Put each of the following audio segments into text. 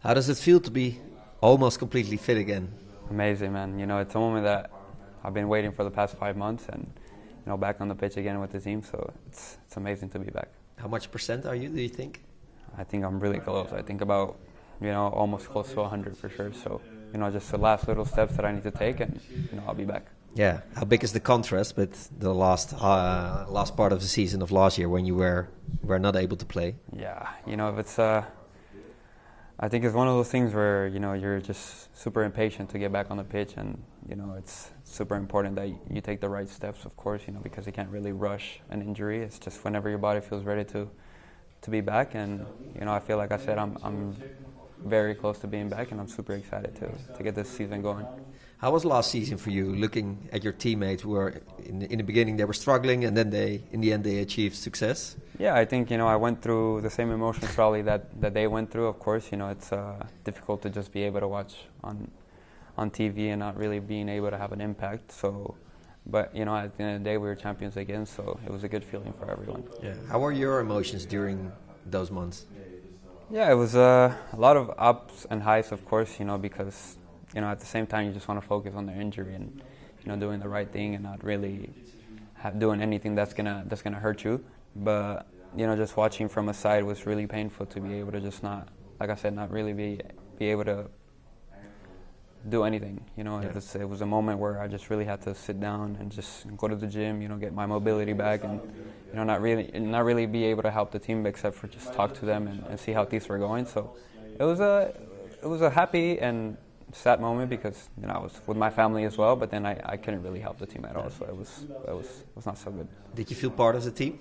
How does it feel to be almost completely fit again? Amazing, man. It's a moment that I've been waiting for the past 5 months, and back on the pitch again with the team. So it's amazing to be back. How much percent are you, do you think? I think I'm really close. I think about almost close to 100 for sure. So just the last little steps that I need to take, and I'll be back. Yeah. How big is the contrast with the last part of the season of last year when you were not able to play? Yeah. It's I think it's one of those things where you're just super impatient to get back on the pitch, and it's super important that you take the right steps, of course, because you can't really rush an injury. It's just whenever your body feels ready to be back, and I feel like I said I'm very close to being back, and I'm super excited to get this season going. How was last season for you, looking at your teammates who were in the beginning they were struggling, and then in the end they achieved success? Yeah, I think I went through the same emotions probably that they went through. Of course, it's difficult to just be able to watch on TV and not really being able to have an impact. So, but at the end of the day, we were champions again, so it was a good feeling for everyone. Yeah. How were your emotions during those months? Yeah, it was a lot of ups and highs, of course, because at the same time you just want to focus on the injury and doing the right thing and not really doing anything that's gonna hurt you. But just watching from a side was really painful to be able to just not really be able to do anything. It was a moment where I just really had to sit down and just go to the gym, get my mobility back, and not really be able to help the team except for just talk to them and see how things were going. So it was a happy and sad moment because I was with my family as well, but then I couldn't really help the team at all, so it was not so good. Did you feel part of the team?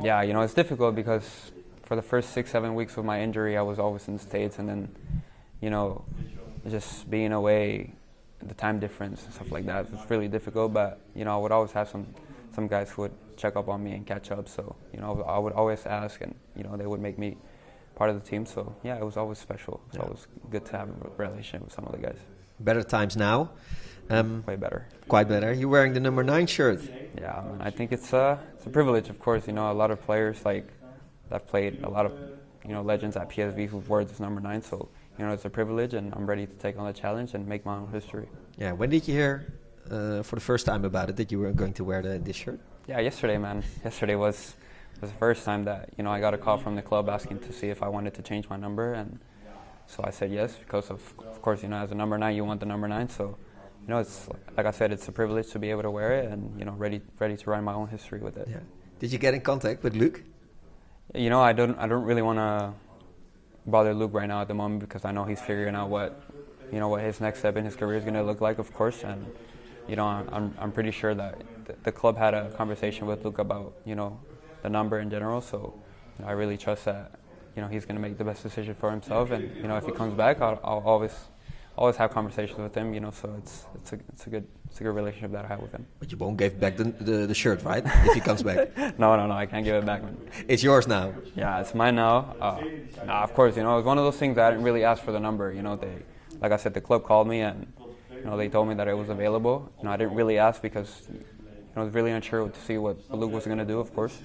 Yeah, it's difficult because for the first 6-7 weeks of my injury I was always in the States, and then just being away, the time difference and stuff like that, it's really difficult. But I would always have some guys who would check up on me and catch up, so I would always ask, and they would make me part of the team. So yeah, it was always special. It's always good to have a relationship with some of the guys. Better times now. Way better. Quite better. You're wearing the number 9 shirt. Yeah, man, I think it's a privilege, of course. A lot of players that played, a lot of legends at PSV who've worn this number 9. So it's a privilege, and I'm ready to take on the challenge and make my own history. Yeah. When did you hear for the first time about it that you were going to wear this shirt? Yeah, yesterday, man. Yesterday was the first time that I got a call from the club asking to see if I wanted to change my number, and so I said yes because of course as a number 9 you want the number 9. So it's like I said, it's a privilege to be able to wear it, and ready to write my own history with it. Yeah. Did you get in contact with Luke? I don't really want to bother Luke right now at the moment because I know he's figuring out what his next step in his career is going to look like, of course, and I'm pretty sure that the club had a conversation with Luke about the number in general. So I really trust that he's going to make the best decision for himself, and if he comes back, I'll always have conversations with him. So it's a good relationship that I have with him. But you won't give back the shirt, right? If he comes back. No, I can't give it back, man. It's yours now. Yeah, it's mine now. Of course, it was one of those things that I didn't really ask for the number. They, like I said, the club called me and they told me that it was available. I didn't really ask because I was really unsure to see what Luke was going to do, of course.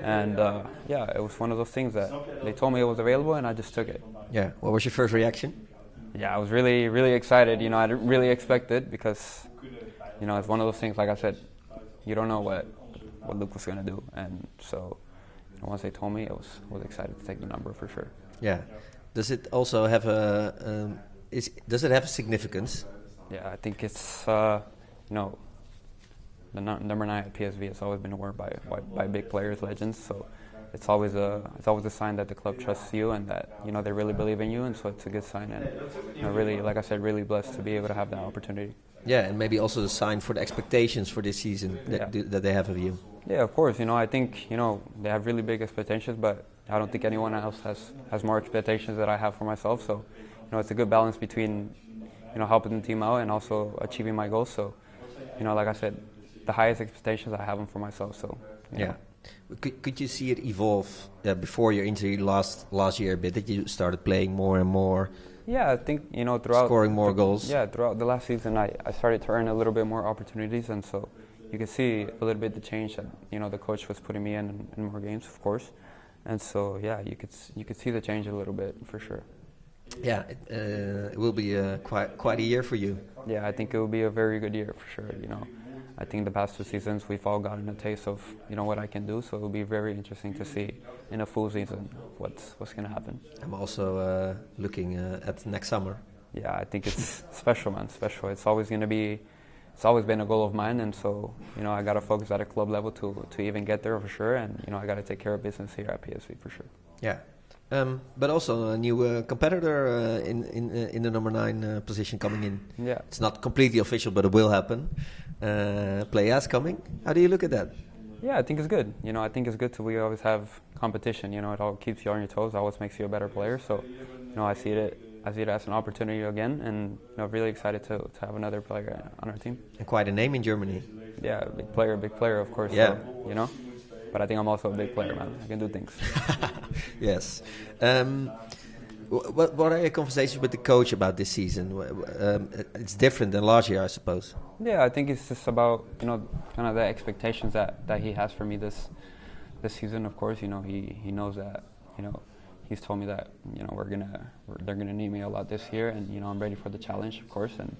And it was one of those things that they told me it was available, and I just took it. Yeah. What was your first reaction? Yeah, I was really, really excited. I didn't really expect it because, it's one of those things, like I said, you don't know what Luke was going to do. And so once they told me, I was excited to take the number for sure. Yeah. Does it also have does it have a significance? Yeah, I think it's, the number 9 at PSV has always been worn by big players, legends. So it's always a sign that the club trusts you and that they really believe in you, and so it's a good sign. And really, like I said, really blessed to be able to have that opportunity. Yeah, and maybe also the sign for the expectations for this season that they have of you. Yeah, of course. I think they have really big expectations, but I don't think anyone else has more expectations than I have for myself. So it's a good balance between helping the team out and also achieving my goals. So like I said, the highest expectations I have them for myself. So yeah. Could you see it evolve before your injury last year a bit, that you started playing more and more? Yeah, I think throughout scoring more goals. Yeah, throughout the last season, I started to earn a little bit more opportunities, and so you could see a little bit the change that the coach was putting me in more games, of course, and so yeah, you could see the change a little bit for sure. Yeah, it will be quite a year for you. Yeah, I think it will be a very good year for sure. I think the past 2 seasons we've all gotten a taste of what I can do. So it will be very interesting to see in a full season what's going to happen. I'm also looking at next summer. Yeah, I think it's special, man. Special. It's always been a goal of mine, and so I got to focus at a club level to even get there for sure. And I got to take care of business here at PSV for sure. Yeah. But also a new competitor in the number 9 position coming in. Yeah, it's not completely official, but it will happen. Players coming. How do you look at that? Yeah, I think it's good. I think it's good we always have competition. It all keeps you on your toes. Always makes you a better player. So, I see it as an opportunity again, and really excited to have another player on our team. And quite a name in Germany. Yeah, big player, of course. Yeah. So, but I think I'm also a big player, man. I can do things. Yes. What are your conversations with the coach about this season? It's different than last year, I suppose. Yeah, I think it's just about kind of the expectations that he has for me this season. Of course, he knows that he's told me that they're gonna need me a lot this year, and I'm ready for the challenge, of course. And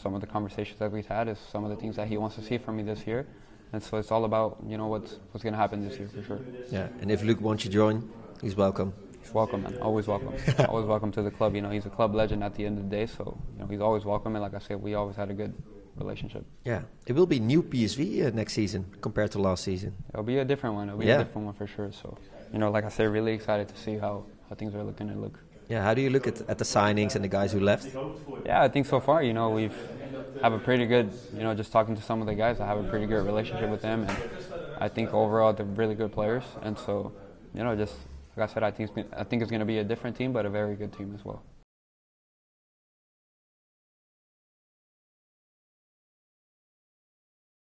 some of the conversations that we've had is some of the things that he wants to see from me this year. And so it's all about what's going to happen this year for sure. Yeah, and if Luke wants to join, he's welcome. He's welcome, man. Always welcome. Always welcome to the club. He's a club legend at the end of the day, so he's always welcome. And like I said, we always had a good relationship. Yeah, it will be new PSV next season compared to last season. It'll be a different one. It'll be a different one for sure. So like I said, really excited to see how things are looking to look. Yeah, how do you look at the signings and the guys who left? Yeah, I think so far, we've have a pretty good, just talking to some of the guys, I have a pretty good relationship with them, and I think overall they're really good players. And so, just like I said, I think it's going to be a different team, but a very good team as well.